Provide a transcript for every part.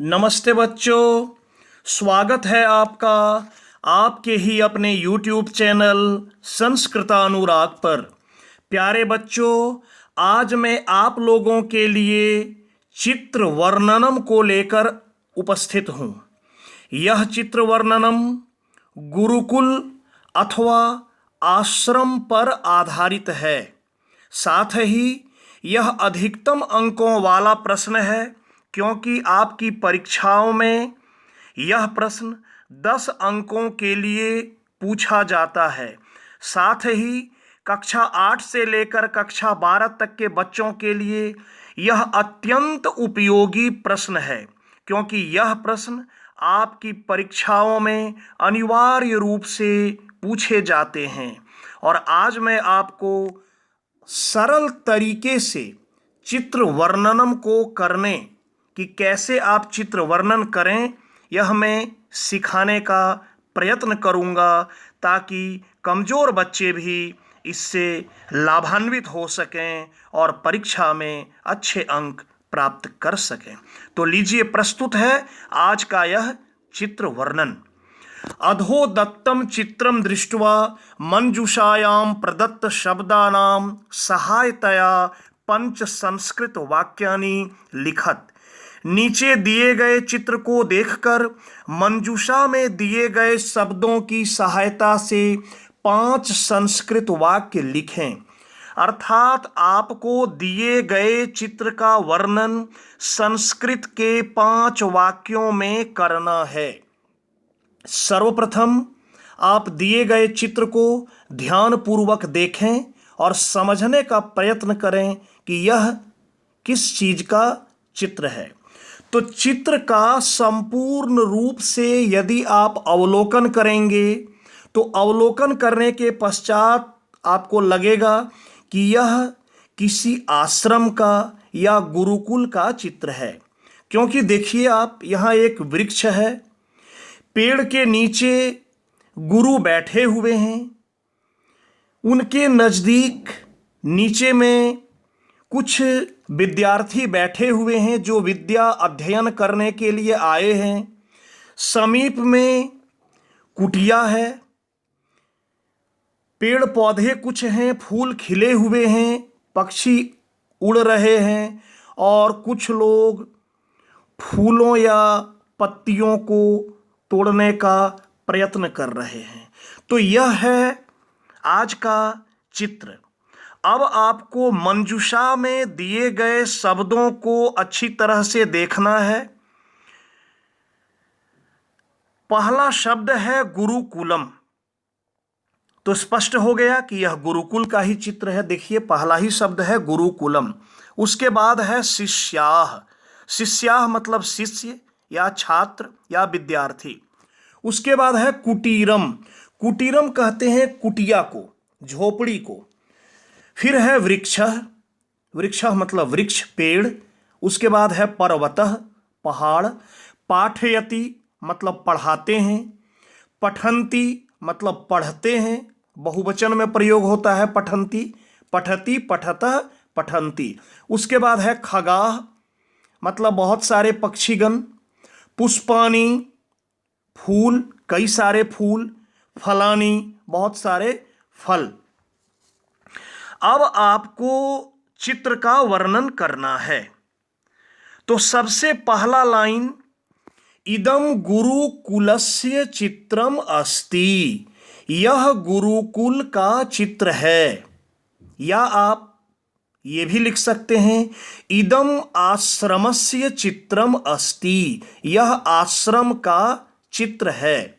नमस्ते बच्चों, स्वागत है आपका आपके ही अपने YouTube चैनल संस्कृतानुराग पर। प्यारे बच्चों, आज मैं आप लोगों के लिए चित्र वर्णनम को लेकर उपस्थित हूँ। यह चित्र वर्णनम गुरुकुल अथवा आश्रम पर आधारित है। साथ ही यह अधिकतम अंकों वाला प्रश्न है, क्योंकि आपकी परीक्षाओं में यह प्रश्न 10 अंकों के लिए पूछा जाता है। साथ ही कक्षा 8 से लेकर कक्षा 12 तक के बच्चों के लिए यह अत्यंत उपयोगी प्रश्न है, क्योंकि यह प्रश्न आपकी परीक्षाओं में अनिवार्य रूप से पूछे जाते हैं। और आज मैं आपको सरल तरीके से चित्र वर्णनम को करने कि कैसे आप चित्र वर्णन करें, यह मैं सिखाने का प्रयत्न करूंगा, ताकि कमज़ोर बच्चे भी इससे लाभान्वित हो सकें और परीक्षा में अच्छे अंक प्राप्त कर सकें। तो लीजिए, प्रस्तुत है आज का यह चित्र वर्णन। अधोदत्तं चित्रं दृष्ट्वा मंजूषायां प्रदत्त शब्दानां सहायतया पंच संस्कृत वाक्यानि लिखत। नीचे दिए गए चित्र को देखकर मंजूषा में दिए गए शब्दों की सहायता से 5 संस्कृत वाक्य लिखें। अर्थात आपको दिए गए चित्र का वर्णन संस्कृत के 5 वाक्यों में करना है। सर्वप्रथम आप दिए गए चित्र को ध्यानपूर्वक देखें और समझने का प्रयत्न करें कि यह किस चीज का चित्र है। तो चित्र का संपूर्ण रूप से यदि आप अवलोकन करेंगे तो अवलोकन करने के पश्चात आपको लगेगा कि यह किसी आश्रम का या गुरुकुल का चित्र है। क्योंकि देखिए, आप यहाँ एक वृक्ष है, पेड़ के नीचे गुरु बैठे हुए हैं, उनके नज़दीक नीचे में कुछ विद्यार्थी बैठे हुए हैं जो विद्या अध्ययन करने के लिए आए हैं। समीप में कुटिया है, पेड़ पौधे कुछ हैं, फूल खिले हुए हैं, पक्षी उड़ रहे हैं और कुछ लोग फूलों या पत्तियों को तोड़ने का प्रयत्न कर रहे हैं। तो यह है आज का चित्र। अब आपको मंजूषा में दिए गए शब्दों को अच्छी तरह से देखना है। पहला शब्द है गुरुकुलम, तो स्पष्ट हो गया कि यह गुरुकुल का ही चित्र है। देखिए, पहला ही शब्द है गुरुकुलम। उसके बाद है शिष्याः। शिष्याः मतलब शिष्य या छात्र या विद्यार्थी। उसके बाद है कुटीरम। कुटीरम कहते हैं कुटिया को, झोपड़ी को। फिर है वृक्षः। वृक्षः मतलब वृक्ष, पेड़। उसके बाद है पर्वतः, पहाड़। पाठयति मतलब पढ़ाते हैं। पठन्ति मतलब पढ़ते हैं, बहुवचन में प्रयोग होता है पठन्ति। पठति, पठतः, पठन्ति। उसके बाद है खगाः मतलब बहुत सारे पक्षीगण। पुष्पाणि फूल, कई सारे फूल। फलानी बहुत सारे फल। अब आपको चित्र का वर्णन करना है। तो सबसे पहला लाइन, इदं गुरुकुलस्य चित्रम अस्ति। यह गुरुकुल का चित्र है। या आप ये भी लिख सकते हैं, इदं आश्रमस्य चित्रम अस्ति। यह आश्रम का चित्र है।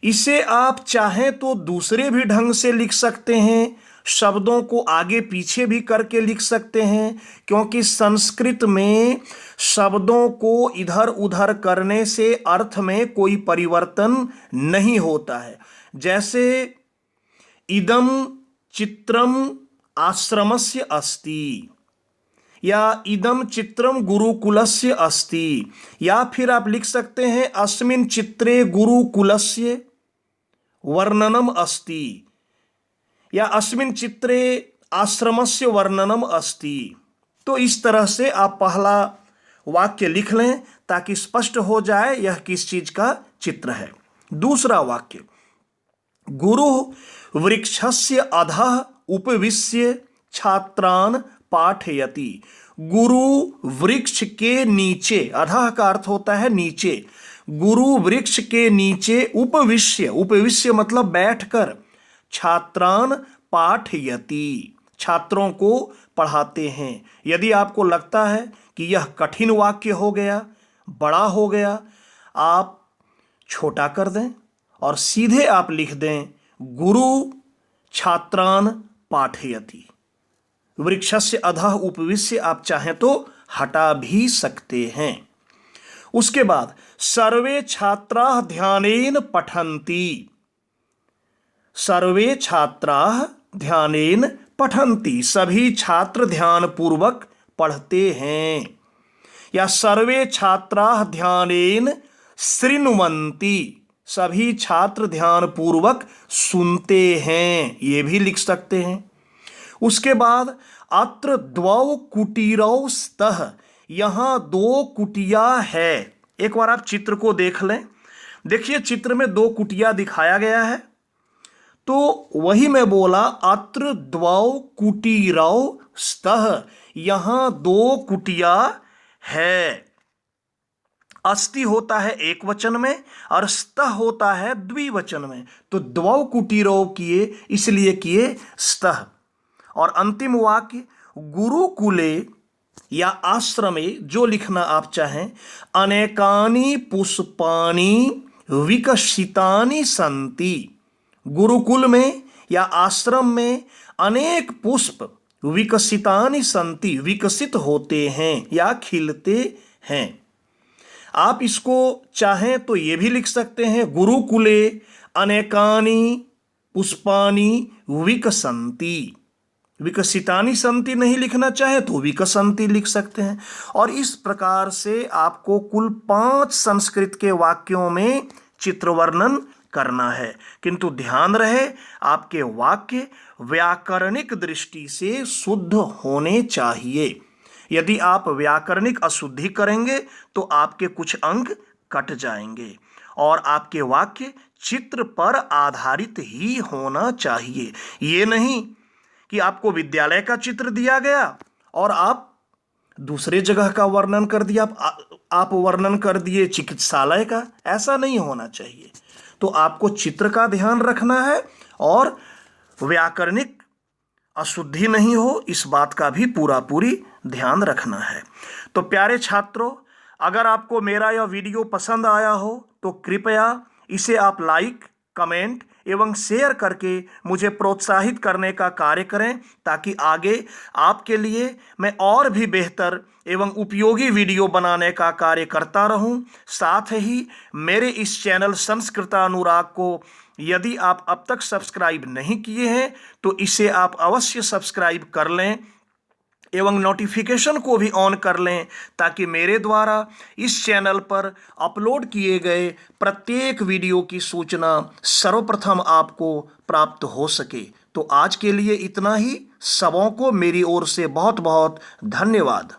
इसे आप चाहें तो दूसरे भी ढंग से लिख सकते हैं, शब्दों को आगे पीछे भी करके लिख सकते हैं, क्योंकि संस्कृत में शब्दों को इधर उधर करने से अर्थ में कोई परिवर्तन नहीं होता है। जैसे इदं चित्रम आश्रमस्य अस्ति, या इदं चित्रम गुरुकुलस्य अस्ति। या फिर आप लिख सकते हैं, अस्मिन् चित्रे गुरुकुलस्य वर्णनम अस्ति, या अस्मिन् चित्रे आश्रमस्य वर्णनम अस्ति। तो इस तरह से आप पहला वाक्य लिख लें ताकि स्पष्ट हो जाए यह किस चीज का चित्र है। दूसरा वाक्य, गुरु वृक्षस्य अधः उपविश्य छात्रान पाठयति। गुरु वृक्ष के नीचे, अधः का अर्थ होता है नीचे, गुरु वृक्ष के नीचे उपविश्य, उपविश्य मतलब बैठकर, छात्रान पाठयति, छात्रों को पढ़ाते हैं। यदि आपको लगता है कि यह कठिन वाक्य हो गया, बड़ा हो गया, आप छोटा कर दें और सीधे आप लिख दें गुरु छात्रान पाठयति। वृक्षस्य अधः उपविश्य आप चाहें तो हटा भी सकते हैं। उसके बाद सर्वे छात्राः ध्यानेन पठन्ति। सर्वे छात्राः ध्यानेन पठन्ति, सभी छात्र ध्यान पूर्वक पढ़ते हैं। या सर्वे छात्राः ध्यानेन शृण्वन्ति, सभी छात्र ध्यान पूर्वक सुनते हैं, ये भी लिख सकते हैं। उसके बाद अत्र द्वौ कुटीरौ स्तः, यहां दो कुटिया है। एक बार आप चित्र को देख लें। देखिए चित्र में दो कुटिया दिखाया गया है, तो वही मैं बोला अत्र द्वौ कुटीरौ स्तः, यहां दो कुटिया है। अस्ति होता है एक वचन में और स्तः होता है द्विवचन में, तो द्वौ कुटीरौ किए इसलिए किए स्तः। और अंतिम वाक्य गुरुकुले या आश्रमे, जो लिखना आप चाहें, अनेकानि पुष्पानि विकसितानि सन्ति। गुरुकुल में या आश्रम में अनेक पुष्प विकसितानि सन्ति, विकसित होते हैं या खिलते हैं। आप इसको चाहें तो ये भी लिख सकते हैं गुरुकुले अनेकानि पुष्पानि विकसन्ति। विकसितानि संति नहीं लिखना चाहे तो विकसन्ति लिख सकते हैं। और इस प्रकार से आपको कुल 5 संस्कृत के वाक्यों में चित्र वर्णन करना है। किंतु ध्यान रहे आपके वाक्य व्याकरणिक दृष्टि से शुद्ध होने चाहिए। यदि आप व्याकरणिक अशुद्धि करेंगे तो आपके कुछ अंक कट जाएंगे। और आपके वाक्य चित्र पर आधारित ही होना चाहिए। ये नहीं कि आपको विद्यालय का चित्र दिया गया और आप दूसरे जगह का वर्णन कर दिया, आप वर्णन कर दिए चिकित्सालय का, ऐसा नहीं होना चाहिए। तो आपको चित्र का ध्यान रखना है और व्याकरणिक अशुद्धि नहीं हो, इस बात का भी पूरी ध्यान रखना है। तो प्यारे छात्रों, अगर आपको मेरा यह वीडियो पसंद आया हो तो कृपया इसे आप लाइक, कमेंट एवं शेयर करके मुझे प्रोत्साहित करने का कार्य करें, ताकि आगे आपके लिए मैं और भी बेहतर एवं उपयोगी वीडियो बनाने का कार्य करता रहूं। साथ ही मेरे इस चैनल संस्कृतानुराग को यदि आप अब तक सब्सक्राइब नहीं किए हैं तो इसे आप अवश्य सब्सक्राइब कर लें एवं नोटिफिकेशन को भी ऑन कर लें, ताकि मेरे द्वारा इस चैनल पर अपलोड किए गए प्रत्येक वीडियो की सूचना सर्वप्रथम आपको प्राप्त हो सके। तो आज के लिए इतना ही। सबों को मेरी ओर से बहुत बहुत धन्यवाद।